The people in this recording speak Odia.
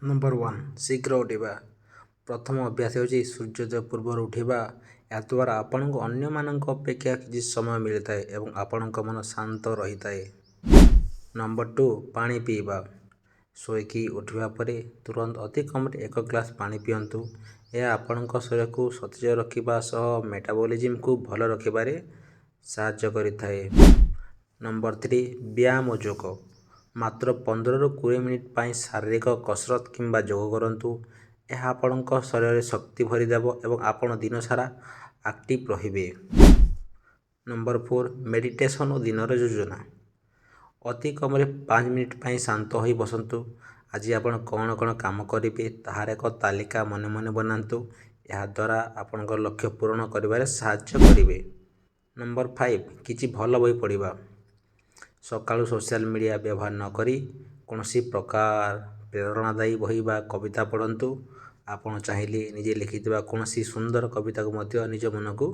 ନମ୍ବର 1 ଶୀଘ୍ର ଉଠିବା। ପ୍ରଥମ ଅଭ୍ୟାସ ହେଉଛି ସୂର୍ଯ୍ୟୋଦୟ ପୂର୍ବରୁ ଉଠିବା। ଏହାଦ୍ୱାରା ଆପଣଙ୍କୁ ଅନ୍ୟମାନଙ୍କ ଅପେକ୍ଷା କିଛି ସମୟ ମିଳିଥାଏ ଏବଂ ଆପଣଙ୍କ ମନ ଶାନ୍ତ ରହିଥାଏ। ନମ୍ବର 2 ପାଣି ପିଇବା। ଶୋଇକି ଉଠିବା ପରେ ତୁରନ୍ତ ଅତି କମ୍ରେ 1 ଗ୍ଲାସ ପାଣି ପିଅନ୍ତୁ। ଏହା ଆପଣଙ୍କ ଶରୀରକୁ ସତେଜ ରଖିବା ସହ ମେଟାବଲିଜିମ୍କୁ ଭଲ ରଖିବାରେ ସାହାଯ୍ୟ କରିଥାଏ। ନମ୍ବର 3 ବ୍ୟାୟାମ ଓ ଯୋଗ। ମାତ୍ର 15ରୁ 20 ମିନିଟ୍ ପାଇଁ ଶାରୀରିକ କସରତ କିମ୍ବା ଯୋଗ କରନ୍ତୁ। ଏହା ଆପଣଙ୍କ ଶରୀରରେ ଶକ୍ତି ଭରିଦେବ ଏବଂ ଆପଣ ଦିନସାରା ଆକ୍ଟିଭ୍ ରହିବେ। ନମ୍ବର 4 ମେଡିଟେସନ୍ ଓ ଦିନର ଯୋଜନା। ଅତି କମ୍ରେ 5 ମିନିଟ୍ ପାଇଁ ଶାନ୍ତ ହୋଇ ବସନ୍ତୁ। ଆଜି ଆପଣ କ'ଣ କ'ଣ କାମ କରିବେ ତାହାର ଏକ ତାଲିକା ମନେ ମନେ ବନାନ୍ତୁ। ଏହାଦ୍ୱାରା ଆପଣଙ୍କ ଲକ୍ଷ୍ୟ ପୂରଣ କରିବାରେ ସାହାଯ୍ୟ କରିବେ। ନମ୍ବର 5 କିଛି ଭଲ ବହି ପଢ଼ିବା। ସକାଳୁ ସୋସିଆଲ ମିଡ଼ିଆ ବ୍ୟବହାର ନ କରି କୌଣସି ପ୍ରକାର ପ୍ରେରଣାଦାୟୀ ବହି ବା କବିତା ପଢ଼ନ୍ତୁ। ଆପଣ ଚାହିଁଲେ ନିଜେ ଲେଖିଥିବା କୌଣସି ସୁନ୍ଦର କବିତାକୁ ମଧ୍ୟ ନିଜ ମନକୁ